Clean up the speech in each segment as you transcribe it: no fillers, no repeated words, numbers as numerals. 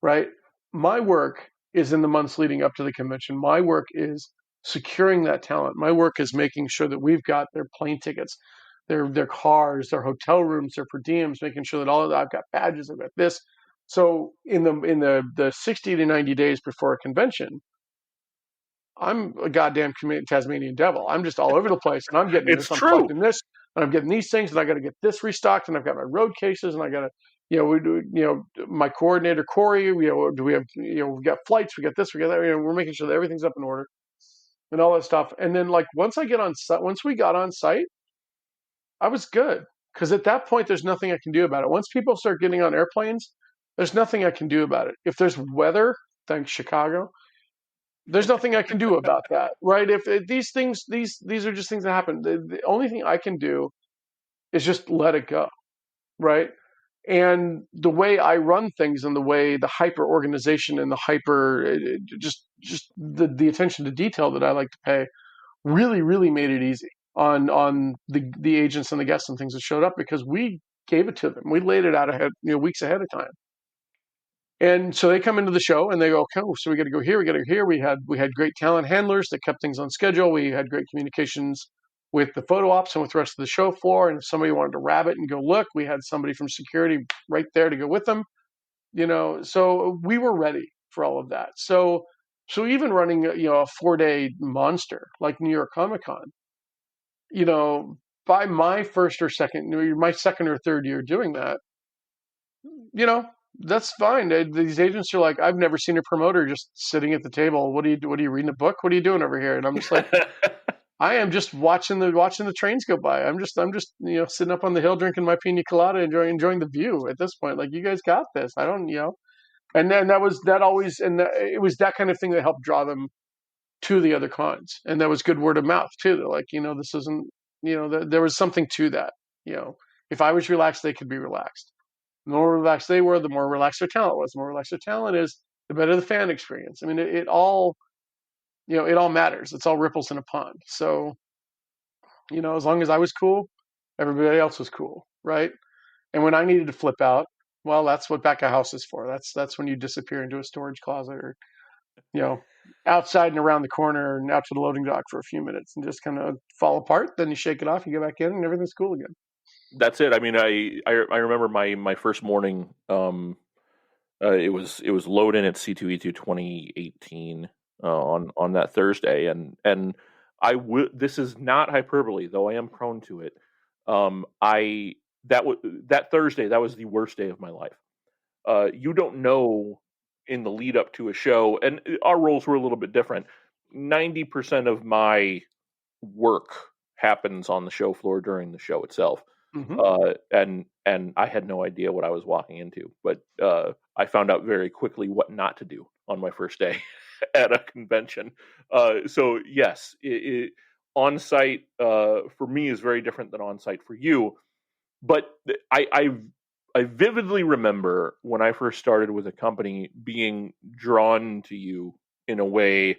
right? My work is in the months leading up to the convention. My work is securing that talent. My work is making sure that we've got their plane tickets, their cars, their hotel rooms, their per diems, making sure that all of that, I've got badges, I've got this. So in the 60 to 90 days before a convention, I'm a goddamn Tasmanian devil. I'm just all over the place, and I'm getting It's this, I'm true. collecting this, and I'm getting these things, and I got to get this restocked, and I've got my road cases, and I got to, we do, my coordinator Corey, do we have, we got flights, we got this, we got that, we're making sure that everything's up in order, and all that stuff. And then like once we got on site, I was good because at that point there's nothing I can do about it. Once people start getting on airplanes, there's nothing I can do about it. If there's weather, thanks Chicago, there's nothing I can do about that, right? If these things, these are just things that happen. The only thing I can do is just let it go, right? And the way I run things and the way the hyper organization and the hyper just the attention to detail that I like to pay really really made it easy on the agents and the guests and things that showed up because we gave it to them. We laid it out ahead, weeks ahead of time. And so they come into the show and they go, okay, so we got to go here, we got to go here. We had great talent handlers that kept things on schedule. We had great communications with the photo ops and with the rest of the show floor. And if somebody wanted to rabbit and go look, we had somebody from security right there to go with them. So we were ready for all of that. So even running a 4-day monster like New York ComicCon, by my my second or third year doing that, that's fine. These agents are like, I've never seen a promoter just sitting at the table. What are you reading a book? What are you doing over here? And I'm just like, I am just watching the trains go by. I'm just sitting up on the hill drinking my pina colada, enjoying the view at this point. Like, you guys got this. I don't, and then it was that kind of thing that helped draw them to the other cons. And that was good word of mouth too. They're like, this isn't, there was something to that. If I was relaxed, they could be relaxed. The more relaxed they were, the more relaxed their talent was. The more relaxed their talent is, the better the fan experience. I mean, it all, it all matters. It's all ripples in a pond. So, as long as I was cool, everybody else was cool, right? And when I needed to flip out, well, that's what back of house is for. That's when you disappear into a storage closet or, outside and around the corner and out to the loading dock for a few minutes and just kind of fall apart. Then you shake it off, you go back in, and everything's cool again. That's it. I mean, I remember my first morning. It was load in at C2E2 2018 on that Thursday, and this is not hyperbole, though I am prone to it. That Thursday, that was the worst day of my life. You don't know in the lead up to a show, and our roles were a little bit different. 90% of my work happens on the show floor during the show itself. Mm-hmm. And I had no idea what I was walking into, but I found out very quickly what not to do on my first day at a convention. So yes, on-site for me is very different than on-site for you. But I vividly remember when I first started with a company being drawn to you in a way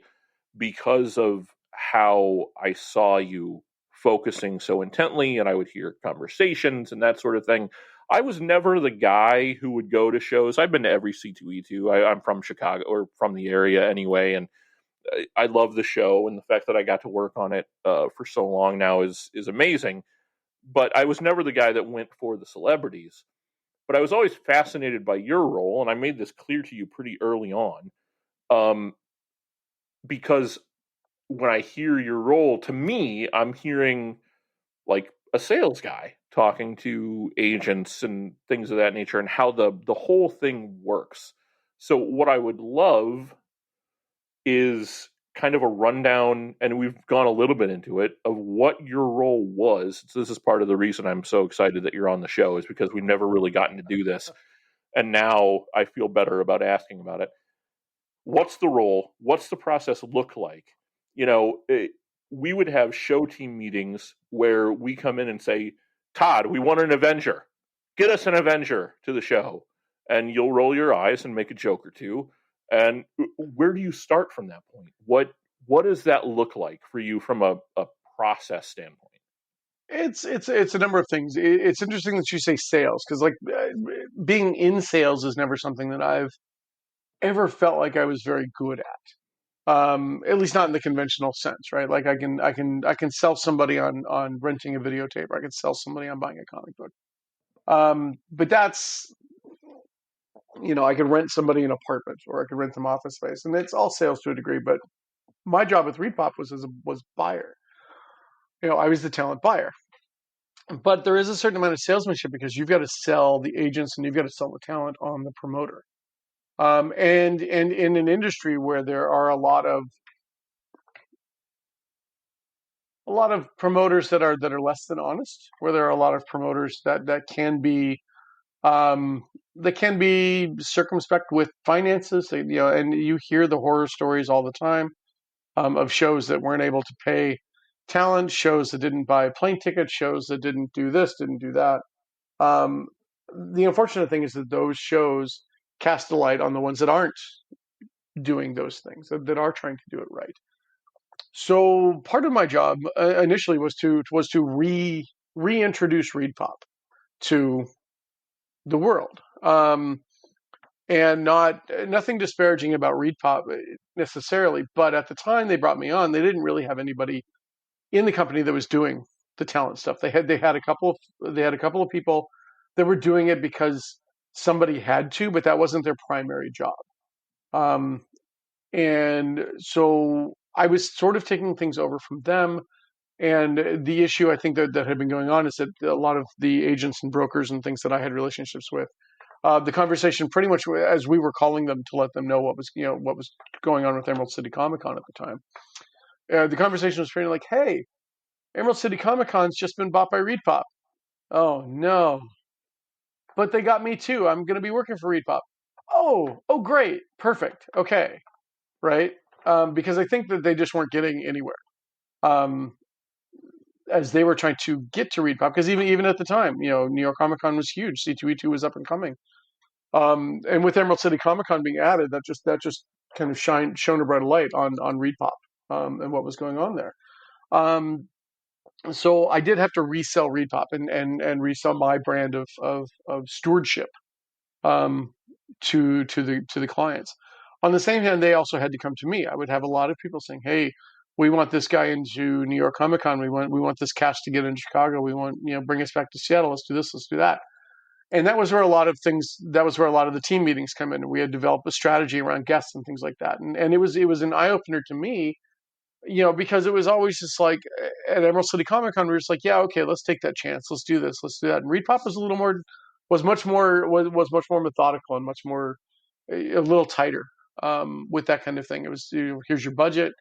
because of how I saw you focusing so intently, and I would hear conversations and that sort of thing. I was never the guy who would go to shows. I've been to every C2E2. I'm from Chicago, or from the area anyway, and I love the show, and the fact that I got to work on it for so long now is amazing. But I was never the guy that went for the celebrities. But I was always fascinated by your role, and I made this clear to you pretty early on, because when I hear your role, to me, I'm hearing like a sales guy talking to agents and things of that nature, and how the whole thing works. So what I would love is kind of a rundown, and we've gone a little bit into it, of what your role was. So this is part of the reason I'm so excited that you're on the show, is because we've never really gotten to do this. And now I feel better about asking about it. What's the role? What's the process look like? We would have show team meetings where we come in and say, Todd, we want an Avenger. Get us an Avenger to the show. And you'll roll your eyes and make a joke or two. And where do you start from that point? What does that look like for you from a process standpoint? It's a number of things. It's interesting that you say sales, because like being in sales is never something that I've ever felt like I was very good at least not in the conventional sense, right? Like I can sell somebody on renting a videotape, or I can sell somebody on buying a comic book. But that's, I could rent somebody an apartment, or I could rent them office space, and it's all sales to a degree. But my job with Repop was buyer. I was the talent buyer. But there is a certain amount of salesmanship because you've got to sell the agents and you've got to sell the talent on the promoter. And in an industry where there are a lot of promoters that are less than honest, where there are a lot of promoters that can be circumspect with finances, and you hear the horror stories all the time, of shows that weren't able to pay talent, shows that didn't buy plane tickets, shows that didn't do this, didn't do that. Um, the unfortunate thing is that those shows cast a light on the ones that aren't doing those things, that are trying to do it right. So part of my job initially was to reintroduce Read Pop to the world, and nothing disparaging about Read Pop necessarily, but at the time they brought me on, they didn't really have anybody in the company that was doing the talent stuff. They had a couple of people that were doing it because somebody had to, but that wasn't their primary job. And so I was sort of taking things over from them. And the issue I think that had been going on is that a lot of the agents and brokers and things that I had relationships with, the conversation pretty much as we were calling them to let them know what was going on with Emerald City ComicCon at the time. The conversation was pretty like, "Hey, Emerald City ComicCon's just been bought by Repop." "Oh no, but they got me too. I'm going to be working for Repop." Oh, great, perfect, okay, right? Because I think that they just weren't getting anywhere. As they were trying to get to Repop, because even at the time, New York Comic Con was huge. C2E2 was up and coming. And with Emerald City Comic Con being added, that just kind of shone a bright light on Repop, and what was going on there. So I did have to resell Repop and resell my brand of stewardship, to the clients. On the same hand, they also had to come to me. I would have a lot of people saying, "Hey, we want this guy into New York Comic Con. We want this cast to get into Chicago. We want, bring us back to Seattle. Let's do this. Let's do that." And that was where a lot of the team meetings come in. And we had developed a strategy around guests and things like that. And it was an eye opener to me, because it was always just like at Emerald City Comic Con, we were just like, "Yeah, okay, let's take that chance. Let's do this. Let's do that." And Repop was much more methodical and much more, a little tighter, with that kind of thing. It was, here's your budget.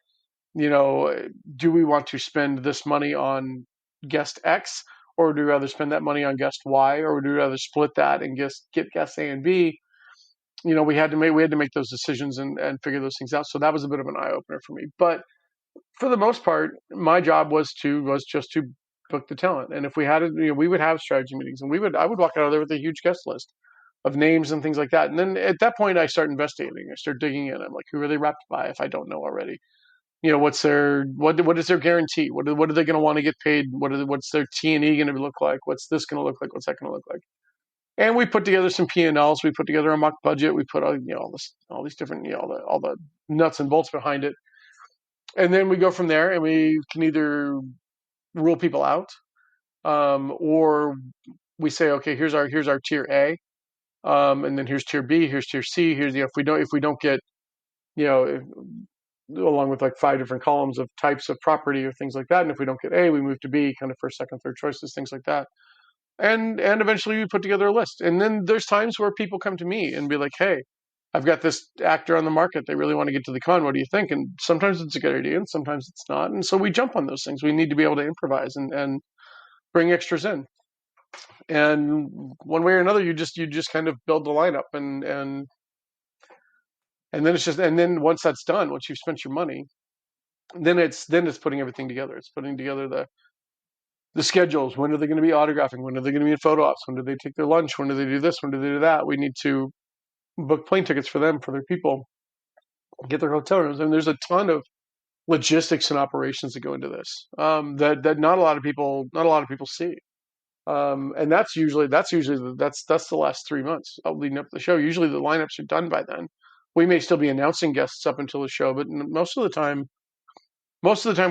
Do we want to spend this money on guest X, or do we rather spend that money on guest Y, or would we rather split that and get guest A and B? We had to make those decisions and figure those things out. So that was a bit of an eye opener for me. But for the most part, my job was just to book the talent. And if we had it, we would have strategy meetings, and I would walk out of there with a huge guest list of names and things like that. And then at that point, I start investigating. I start digging in. I'm like, who are they wrapped by? If I don't know already, what is their guarantee? What are they going to want to get paid? What's their T&E going to look like? What's this going to look like? What's that going to look like? And we put together some P&Ls. We put together a mock budget. We put all these different, all the nuts and bolts behind it. And then we go from there, and we can either rule people out, or we say, okay, here's our tier A, and then here's tier B, here's tier C. Here's, if we don't get, along with like 5 different columns of types of property or things like that. And if we don't get A, we move to B, kind of first, second, third choices, things like that. And eventually we put together a list. And then there's times where people come to me and be like, "Hey, I've got this actor on the market. They really want to get to the con. What do you think?" And sometimes it's a good idea and sometimes it's not. And so we jump on those things. We need to be able to improvise and bring extras in. And one way or another, you just kind of build the lineup, and then once that's done, once you've spent your money, then it's putting everything together. It's putting together the schedules. When are they going to be autographing? When are they going to be in photo ops? When do they take their lunch? When do they do this? When do they do that? We need to book plane tickets for them, for their people, get their hotel rooms. And there's a ton of logistics and operations that go into this, that not a lot of people see. And that's usually the last 3 months leading up to the show. Usually the lineups are done by then. we may still be announcing guests up until the show, but most of the time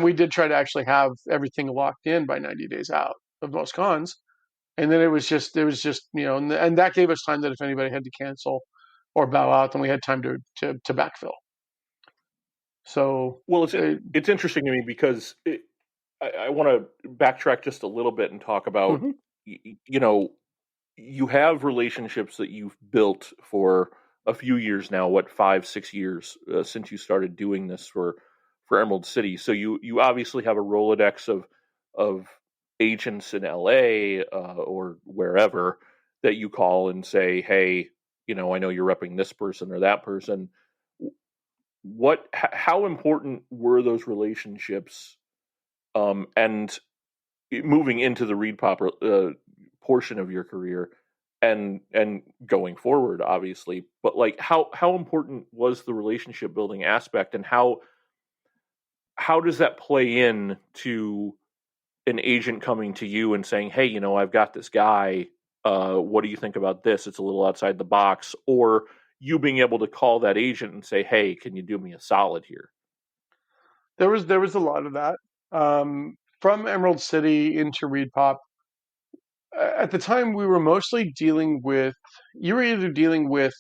we did try to actually have everything locked in by 90 days out of most cons. And then it was just, and that gave us time that if anybody had to cancel or bow out, then we had time to backfill. So, well, it's interesting to me because I want to backtrack just a little bit and talk about, mm-hmm. You have relationships that you've built for a few years now, 5-6 years since you started doing this for Emerald City. So you obviously have a Rolodex of agents in LA or wherever that you call and say, hey, I know you're repping this person or that person. How important were those relationships? And moving into the Read Pop portion of your career and going forward, obviously, but like how important was the relationship building aspect, and how does that play in to an agent coming to you and saying, hey, I've got this guy, what do you think about this? It's a little outside the box, or you being able to call that agent and say, hey, can you do me a solid here? There was a lot of that. From Emerald City into Read Pop, at the time we were mostly dealing with, you were either dealing with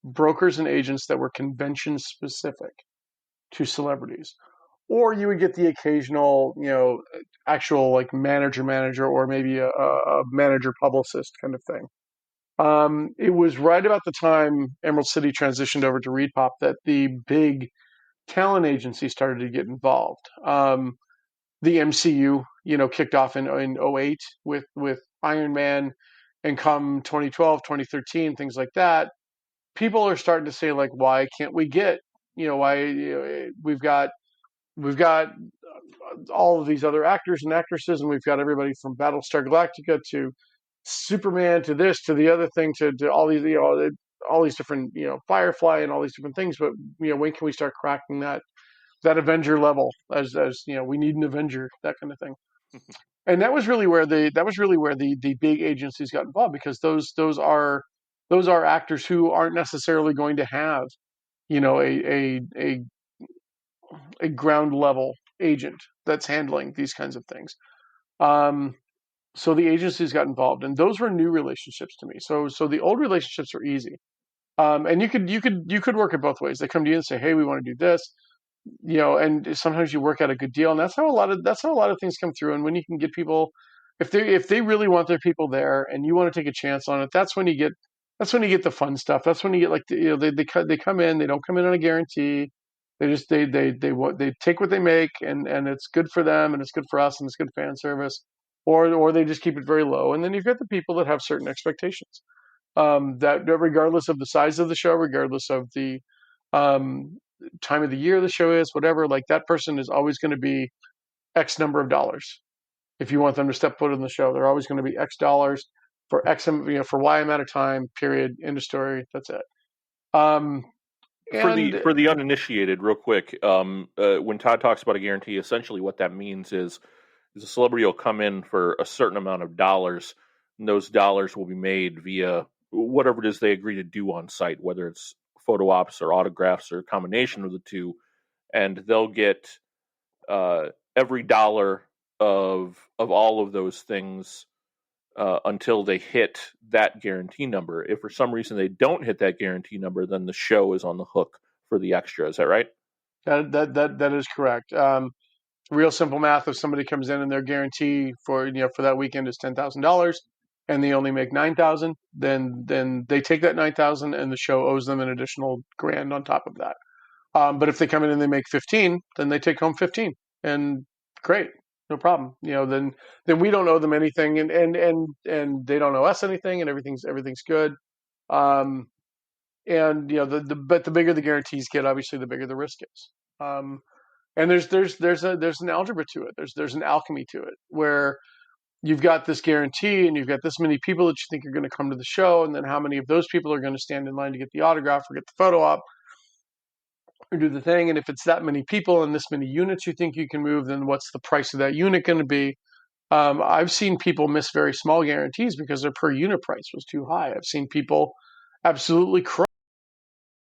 brokers and agents that were convention specific to celebrities, or you would get the occasional, actual like manager, or maybe a manager publicist kind of thing. It was right about the time Emerald City transitioned over to Read Pop that the big talent agencies started to get involved. The MCU, kicked off in 08 with Iron Man, and come 2012, 2013, things like that, people are starting to say like, why can't we get, why we've got all of these other actors and actresses, and we've got everybody from Battlestar Galactica to Superman to this to the other thing to all these, all these different, Firefly and all these different things, but when can we start cracking that Avenger level, as we need an Avenger, that kind of thing. And that was really where the big agencies got involved, because those are actors who aren't necessarily going to have, a ground level agent that's handling these kinds of things. So the agencies got involved, and those were new relationships to me. So the old relationships were easy. And you could work it both ways. They come to you and say, hey, we want to do this, and sometimes you work out a good deal, and that's how a lot of things come through. And when you can get people, if they really want their people there, and you want to take a chance on it, that's when you get the fun stuff. That's when you get like they come in, they don't come in on a guarantee. They just they take what they make, and it's good for them, and it's good for us, and it's good fan service, or they just keep it very low. And then you've got the people that have certain expectations, that regardless of the size of the show, regardless of the time of the year the show is, whatever, like that person is always going to be X number of dollars. If you want them to step foot in the show, they're always going to be X dollars for X, for Y amount of time, period, end of story. That's it. For the uninitiated, real quick, when Todd talks about a guarantee, essentially what that means is a celebrity will come in for a certain amount of dollars, and those dollars will be made via whatever it is they agree to do on site, whether it's photo ops or autographs or a combination of the two, and they'll get every dollar of all of those things until they hit that guarantee number. If for some reason they don't hit that guarantee number, then the show is on the hook for the extra. Is that right? That is correct. Real simple math: if somebody comes in and their guarantee for that weekend is $10,000, and they only make 9,000, then they take that 9,000, and the show owes them an additional grand on top of that. But if they come in and they make 15, then they take home 15, and great, no problem. Then we don't owe them anything, and they don't owe us anything, and everything's good. And but the bigger the guarantees get, obviously the bigger the risk is. And there's an algebra to it. There's an alchemy to it, where you've got this guarantee, and you've got this many people that you think are going to come to the show, and then how many of those people are going to stand in line to get the autograph or get the photo op or do the thing. And if it's that many people and this many units you think you can move, then what's the price of that unit going to be? I've seen people miss very small guarantees because their per unit price was too high. I've seen people absolutely cry